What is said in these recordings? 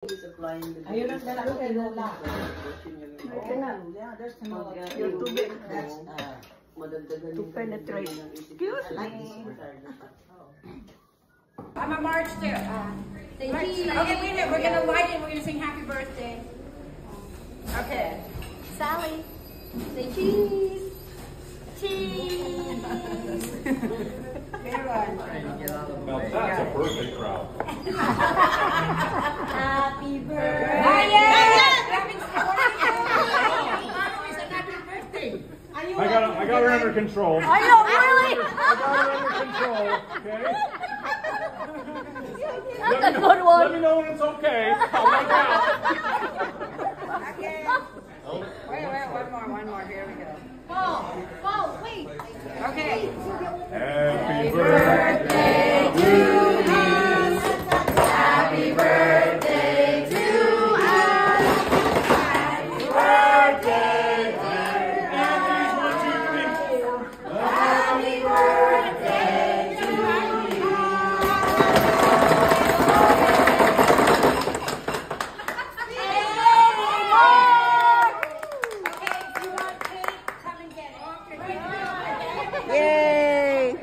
Ayun ang dalawa kay Lola. You're too big. To penetrate. Excuse me. I'm a March too. Okay, wait a minute. We're gonna light it. We're gonna sing happy birthday. Okay. Sally, say cheese. Cheese. Now that's a birthday crowd. Happy birthday. Oh yeah! That means it's happy birthday. I got her under control. I know, really? I got her under control. Okay. That's a good one. Let me know when it's okay. I'll work out. Okay. Wait, one more. Here we go. Whoa, wait. Okay. Happy birthday to you. Happy birthday to us. Happy birthday. And 1, 2, 3, 4. Happy birthday to you. Yay!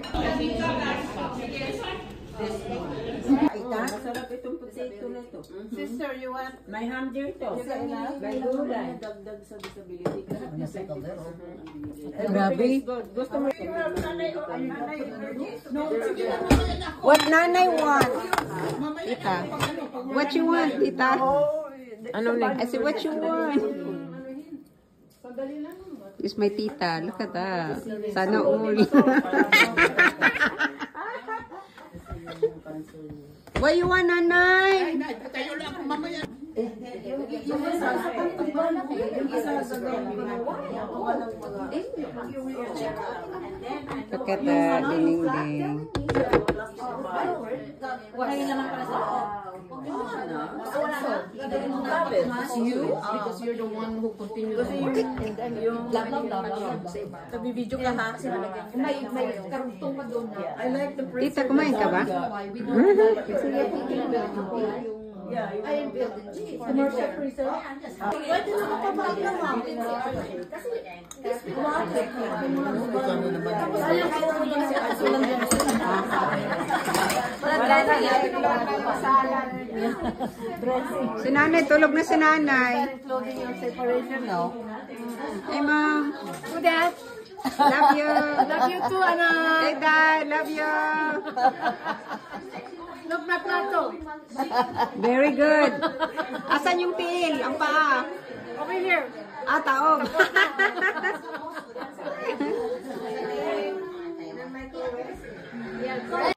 Masarap itong potato na ito. Sister, you want? May ham dito. May gulay. Dagdag sa disability. Grabe. Gusto mo? What nanay want? Tita. What you want, tita? Ano na? I said, what you want? This is my tita. Look at that. Sana all. What you want, nanay? Look at that. Ding-ding. It's you because you're the one who continues. Nabibidyo ka ha? May karugtong pa doon na. I like the Tita, kumain ka ba? I am building cheese. Commercial freezer. Pwede na makapag na ma'am. Kasi Si nanay, tulog na si nanay. including yung separation, no? Hey, mom. Who that? Love you. Love you too, anak. Hey, dad. Love you. Look na plato. Very good. Asan yung tiil? Ang paa? Over here. Ah, taog. Yeah.